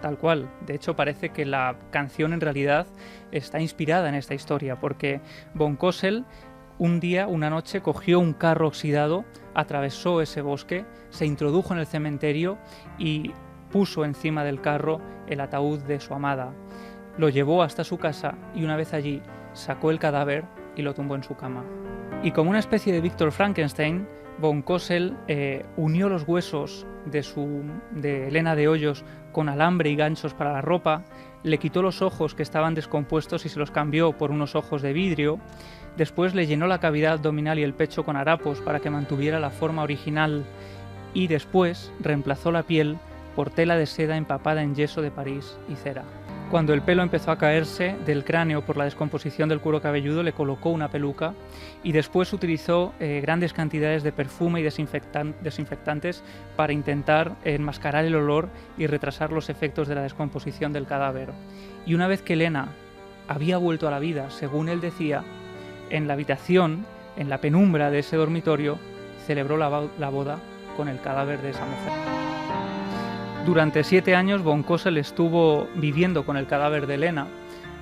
G: Tal cual. De hecho, parece que la canción en realidad está inspirada en esta historia, porque von Cosel un día, una noche, cogió un carro oxidado, atravesó ese bosque, se introdujo en el cementerio y puso encima del carro el ataúd de su amada. Lo llevó hasta su casa y una vez allí sacó el cadáver y lo tumbó en su cama. Y como una especie de Víctor Frankenstein, von Cosel unió los huesos de Elena de Hoyos con alambre y ganchos para la ropa, le quitó los ojos que estaban descompuestos y se los cambió por unos ojos de vidrio, después le llenó la cavidad abdominal y el pecho con harapos para que mantuviera la forma original y después reemplazó la piel por tela de seda empapada en yeso de París y cera. Cuando el pelo empezó a caerse del cráneo por la descomposición del cuero cabelludo, le colocó una peluca y después utilizó grandes cantidades de perfume y desinfectantes para intentar enmascarar el olor y retrasar los efectos de la descomposición del cadáver. Y una vez que Elena había vuelto a la vida, según él decía, en la habitación, en la penumbra de ese dormitorio, celebró la boda con el cadáver de esa mujer. Durante 7 años von Cosel estuvo viviendo con el cadáver de Elena,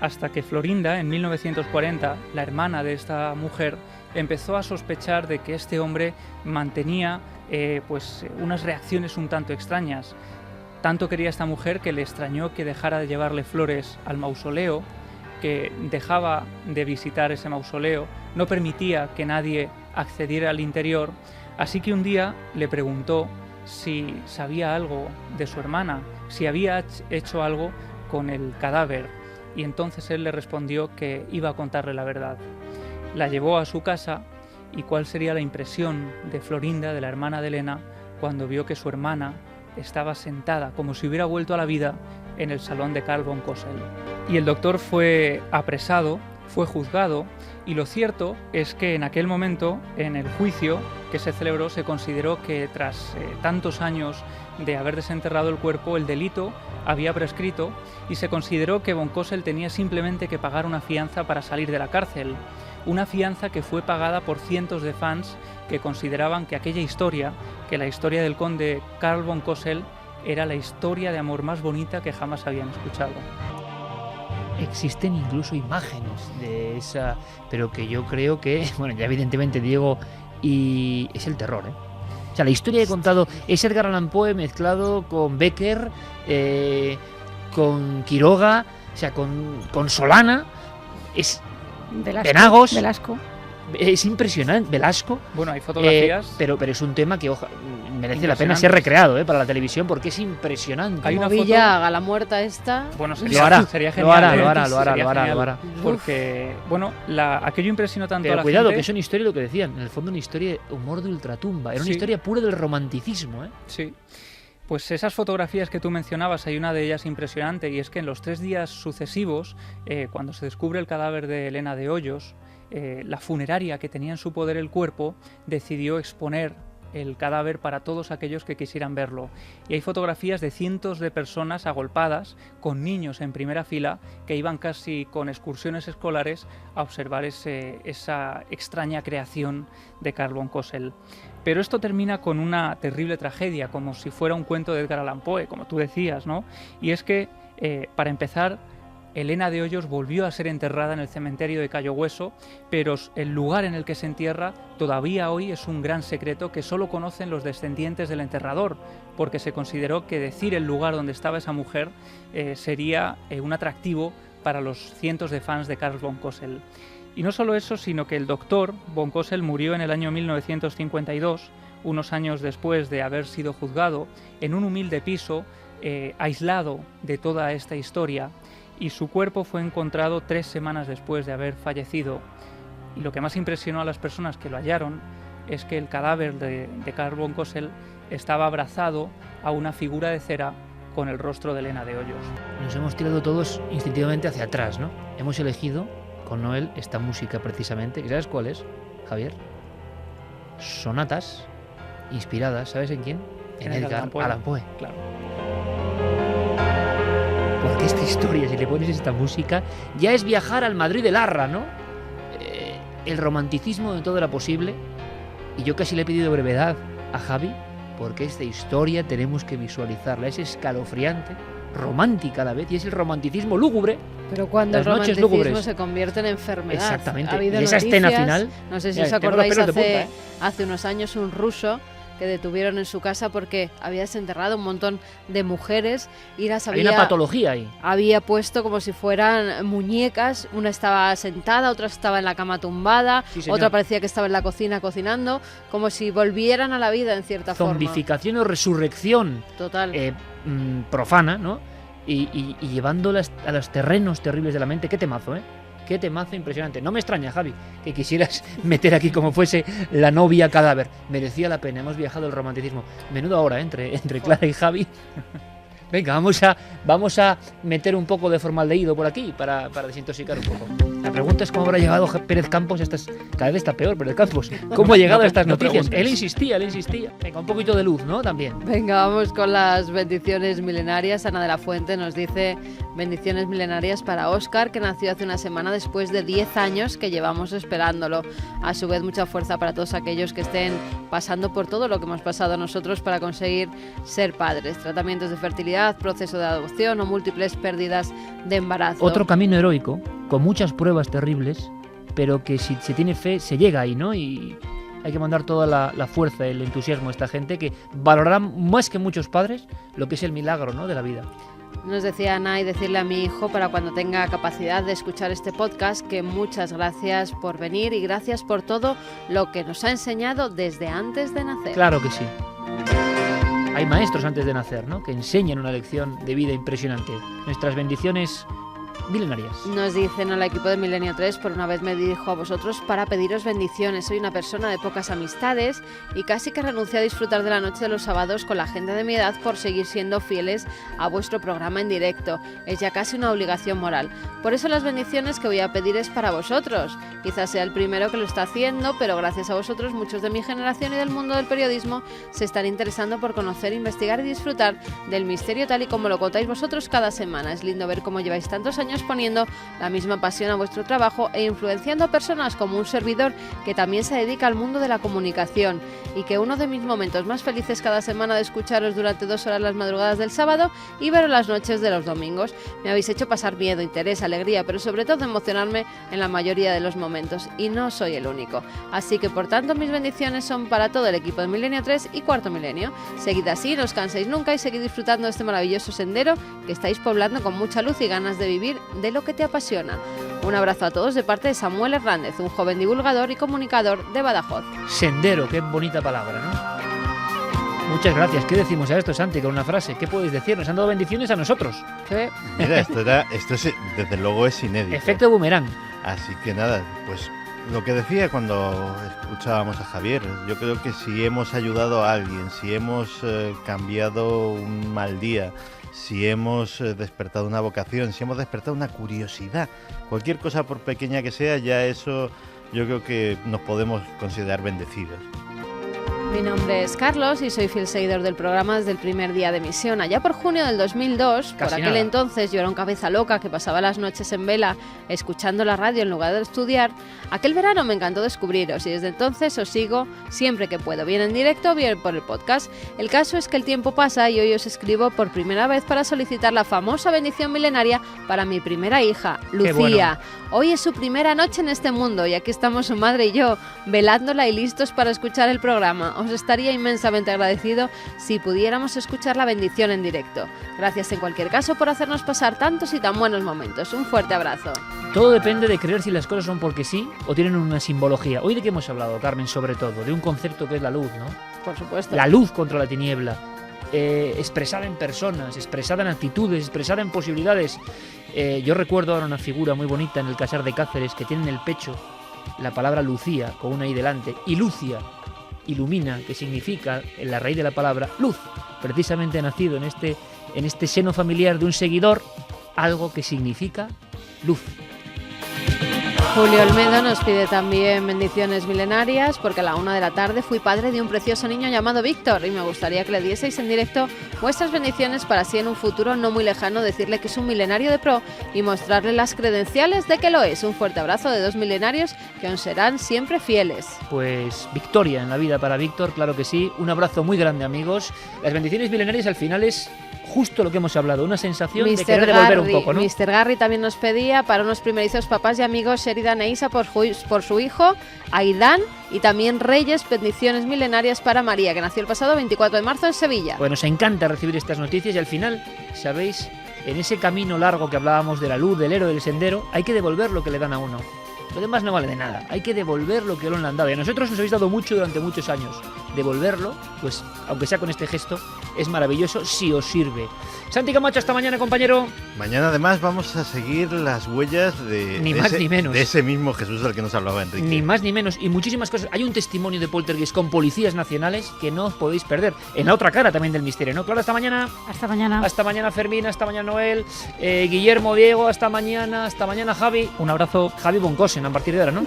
G: hasta que Florinda, en 1940, la hermana de esta mujer, empezó a sospechar de que este hombre mantenía unas reacciones un tanto extrañas. Tanto quería esta mujer que le extrañó que dejara de llevarle flores al mausoleo, que dejaba de visitar ese mausoleo, no permitía que nadie accediera al interior, así que un día le preguntó si sabía algo de su hermana, si había hecho algo con el cadáver, y entonces él le respondió que iba a contarle la verdad. La llevó a su casa y cuál sería la impresión de Florinda, de la hermana de Elena, cuando vio que su hermana estaba sentada como si hubiera vuelto a la vida en el salón de Carl von Cosel. Y el doctor fue apresado, fue juzgado, y lo cierto es que en aquel momento, en el juicio que se celebró, se consideró que tras tantos años de haber desenterrado el cuerpo, el delito había prescrito y se consideró que von Cosel tenía simplemente que pagar una fianza para salir de la cárcel. Una fianza que fue pagada por cientos de fans que consideraban que aquella historia, que la historia del conde Carl von Cosel, era la historia de amor más bonita que jamás habían escuchado.
B: Existen incluso imágenes de esa, pero que yo creo que, bueno, ya evidentemente Diego, y es el terror, ¿eh? O sea, la historia que he contado es Edgar Allan Poe mezclado con Becker, con Quiroga, o sea, con Solana, es Penagos,
E: Velasco.
B: Es impresionante, Velasco.
G: Bueno, hay fotografías.
B: Pero es un tema que merece la pena ser recreado para la televisión porque es impresionante.
F: Hay una foto... a la muerta esta.
G: Bueno,
B: sería genial. Lo hará.
G: Porque, bueno, aquello impresionó tanto
B: pero
G: a la
B: cuidado,
G: gente.
B: que es una historia, lo que decían, en el fondo una historia de humor de ultratumba. Era una historia pura del romanticismo, ¿eh?
G: Sí. Pues esas fotografías que tú mencionabas, hay una de ellas impresionante, y es que en los 3 días sucesivos, cuando se descubre el cadáver de Elena de Hoyos, la funeraria que tenía en su poder el cuerpo decidió exponer el cadáver para todos aquellos que quisieran verlo. Y hay fotografías de cientos de personas agolpadas, con niños en primera fila, que iban casi con excursiones escolares a observar esa extraña creación de Carl von Cosel. Pero esto termina con una terrible tragedia, como si fuera un cuento de Edgar Allan Poe, como tú decías, ¿no? Y es que, para empezar, Elena de Hoyos volvió a ser enterrada en el cementerio de Cayo Hueso, pero el lugar en el que se entierra todavía hoy es un gran secreto que solo conocen los descendientes del enterrador, porque se consideró que decir el lugar donde estaba esa mujer sería un atractivo para los cientos de fans de Carl von Cosel. Y no solo eso, sino que el doctor von Cosel murió en el año 1952, unos años después de haber sido juzgado, en un humilde piso aislado de toda esta historia, y su cuerpo fue encontrado 3 semanas después de haber fallecido. Y lo que más impresionó a las personas que lo hallaron es que el cadáver de Carl von Cosel estaba abrazado a una figura de cera con el rostro de Elena de Hoyos.
B: Nos hemos tirado todos instintivamente hacia atrás, ¿no? Hemos elegido con Noel esta música precisamente. ¿Y sabes cuál es, Javier? Sonatas inspiradas, ¿sabes en quién? En Edgar Allan Poe.
G: Claro.
B: Porque esta historia, si le pones esta música, ya es viajar al Madrid de Larra, ¿no? El romanticismo de todo era posible. Y yo casi le he pedido brevedad a Javi, porque esta historia tenemos que visualizarla. Es escalofriante, romántica a la vez, y es el romanticismo lúgubre.
F: Pero cuando el
B: Las noches
F: romanticismo
B: lúgubres
F: se convierte en enfermedad.
B: Exactamente.
F: Ha habido
B: Y esa escena
F: noticias,
B: final,
F: no sé si
B: ya,
F: os
B: tengo los
F: acordáis,
B: pelos de punta,
F: hace unos años un ruso que detuvieron en su casa porque había desenterrado un montón de mujeres y las
B: Hay una patología ahí.
F: había puesto como si fueran muñecas. Una estaba sentada, otra estaba en la cama tumbada,
B: Sí, señor.
F: otra parecía que estaba en la cocina cocinando, como si volvieran a la vida en cierta
B: Zombificación o resurrección
F: forma. Total.
B: profana, ¿no? Y llevándolas a los terrenos terribles de la mente. Qué temazo, ¿eh? Qué temazo impresionante. No me extraña, Javi, que quisieras meter aquí como fuese la novia cadáver. Merecía la pena, hemos viajado el romanticismo. Menudo ahora, entre Clara y Javi. Venga, vamos a meter un poco de formaldehído por aquí para desintoxicar un poco. La pregunta es cómo habrá llegado Pérez Campos a estas... Cada vez está peor Pérez Campos. ¿Cómo ha llegado a estas noticias? Él insistía. Venga, un poquito de luz, ¿no? También.
F: Venga, vamos con las bendiciones milenarias. Ana de la Fuente nos dice: bendiciones milenarias para Óscar, que nació hace una semana después de 10 años que llevamos esperándolo. A su vez, mucha fuerza para todos aquellos que estén pasando por todo lo que hemos pasado nosotros para conseguir ser padres. Tratamientos de fertilidad, proceso de adopción o múltiples pérdidas de embarazo.
B: Otro camino heroico, con muchas pruebas terribles, pero que si se tiene fe se llega ahí, ¿no? Y hay que mandar toda la fuerza, el entusiasmo a esta gente que valorará más que muchos padres lo que es el milagro, ¿no?, de la vida.
F: Nos decía Ana, y decirle a mi hijo para cuando tenga capacidad de escuchar este podcast, que muchas gracias por venir y gracias por todo lo que nos ha enseñado desde antes de nacer.
B: Claro que sí. Hay maestros antes de nacer, ¿no?, que enseñan una lección de vida impresionante. Nuestras bendiciones milenarias.
F: Nos dicen al equipo de Milenio 3, por una vez me dirijo a vosotros para pediros bendiciones. Soy una persona de pocas amistades y casi que renuncié a disfrutar de la noche de los sábados con la gente de mi edad por seguir siendo fieles a vuestro programa en directo. Es ya casi una obligación moral. Por eso las bendiciones que voy a pedir es para vosotros. Quizás sea el primero que lo está haciendo, pero gracias a vosotros muchos de mi generación y del mundo del periodismo se están interesando por conocer, investigar y disfrutar del misterio tal y como lo contáis vosotros cada semana. Es lindo ver cómo lleváis tantos años poniendo la misma pasión a vuestro trabajo e influenciando a personas como un servidor que también se dedica al mundo de la comunicación, y que uno de mis momentos más felices cada semana de escucharos durante 2 horas las madrugadas del sábado y veros las noches de los domingos. Me habéis hecho pasar miedo, interés, alegría, pero sobre todo emocionarme en la mayoría de los momentos, y no soy el único. Así que por tanto mis bendiciones son para todo el equipo de Milenio 3 y Cuarto Milenio. Seguid así, no os canséis nunca y seguid disfrutando de este maravilloso sendero que estáis poblando con mucha luz y ganas de vivir de lo que te apasiona. Un abrazo a todos de parte de Samuel Hernández, un joven divulgador y comunicador de Badajoz.
B: Sendero, qué bonita palabra, ¿no? Muchas gracias. ¿Qué decimos a esto, Santi, con una frase? ¿Qué podéis decir? Nos han dado bendiciones a nosotros.
F: ¿Qué?
I: Mira, esto es, desde luego es inédito.
B: Efecto boomerang.
I: Así que nada, pues lo que decía cuando escuchábamos a Javier, yo creo que si hemos ayudado a alguien, si hemos cambiado un mal día, si hemos despertado una vocación, si hemos despertado una curiosidad, cualquier cosa por pequeña que sea, ya eso yo creo que nos podemos considerar bendecidos.
F: Mi nombre es Carlos y soy fiel seguidor del programa desde el primer día de emisión. Allá por junio del 2002, por aquel entonces yo era un cabeza loca que pasaba las noches en vela escuchando la radio en lugar de estudiar. Aquel verano me encantó descubriros y desde entonces os sigo siempre que puedo, bien en directo, bien por el podcast. El caso es que el tiempo pasa y hoy os escribo por primera vez para solicitar la famosa bendición milenaria para mi primera hija, Lucía.
B: Bueno.
F: Hoy es su primera noche en este mundo y aquí estamos su madre y yo, velándola y listos para escuchar el programa. Os estaría inmensamente agradecido si pudiéramos escuchar la bendición en directo. Gracias en cualquier caso por hacernos pasar tantos y tan buenos momentos. Un fuerte abrazo.
B: Todo depende de creer si las cosas son porque sí o tienen una simbología. Hoy de qué hemos hablado, Carmen, sobre todo, de un concepto que es la luz, ¿no?
F: Por supuesto.
B: La luz contra la tiniebla. expresada en personas, expresada en actitudes, expresada en posibilidades. Yo recuerdo ahora una figura muy bonita en el Casar de Cáceres que tiene en el pecho la palabra Lucía con una I delante, y Lucia, ilumina, que significa en la raíz de la palabra luz, precisamente nacido en este seno familiar de un seguidor, algo que significa luz.
F: Julio Olmedo nos pide también bendiciones milenarias, porque a la 1 de la tarde fui padre de un precioso niño llamado Víctor y me gustaría que le dieseis en directo vuestras bendiciones para así en un futuro no muy lejano decirle que es un milenario de pro y mostrarle las credenciales de que lo es. Un fuerte abrazo de 2 milenarios que os serán siempre fieles.
B: Pues victoria en la vida para Víctor, claro que sí. Un abrazo muy grande, amigos. Las bendiciones milenarias al final es justo lo que hemos hablado, una sensación de querer devolver un poco, ¿no?
F: Mr. Garry también nos pedía para unos primerizos papás y amigos Sheridan e Isa por su hijo Aidán, y también Reyes, bendiciones milenarias para María, que nació el pasado 24 de marzo en Sevilla.
B: Pues nos encanta recibir estas noticias y al final, ¿sabéis? En ese camino largo que hablábamos de la luz, del héroe, del sendero, hay que devolver lo que le dan a uno. Lo demás no vale de nada, hay que devolver lo que le han dado. Y a nosotros nos habéis dado mucho durante muchos años. Devolverlo, pues aunque sea con este gesto, es maravilloso si os sirve. Santi Camacho, hasta mañana, compañero.
I: Mañana además vamos a seguir las huellas de ese mismo Jesús del que nos hablaba Enrique.
B: Ni más ni menos, y muchísimas cosas. Hay un testimonio de Poltergeist con policías nacionales que no os podéis perder. En la otra cara también del misterio, ¿no? Claro, hasta mañana.
E: Hasta mañana.
B: Hasta mañana, Fermín, hasta mañana, Noel, Guillermo, Diego, hasta mañana, Javi.
G: Un abrazo.
B: Javi Boncosen, a partir de ahora, ¿no?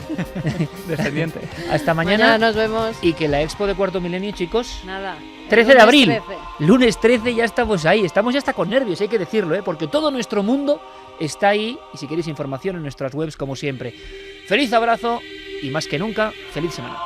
G: Descendiente.
B: Hasta mañana.
F: Mañana nos vemos.
B: Y que la expo de Cuarto Milenio, chicos.
F: Nada.
B: 13 de abril.
F: 13.
B: Lunes 13 ya estamos ahí. Estamos ya hasta con nervios, hay que decirlo, porque todo nuestro mundo está ahí. Y si queréis información en nuestras webs, como siempre. Feliz abrazo y más que nunca, feliz semana.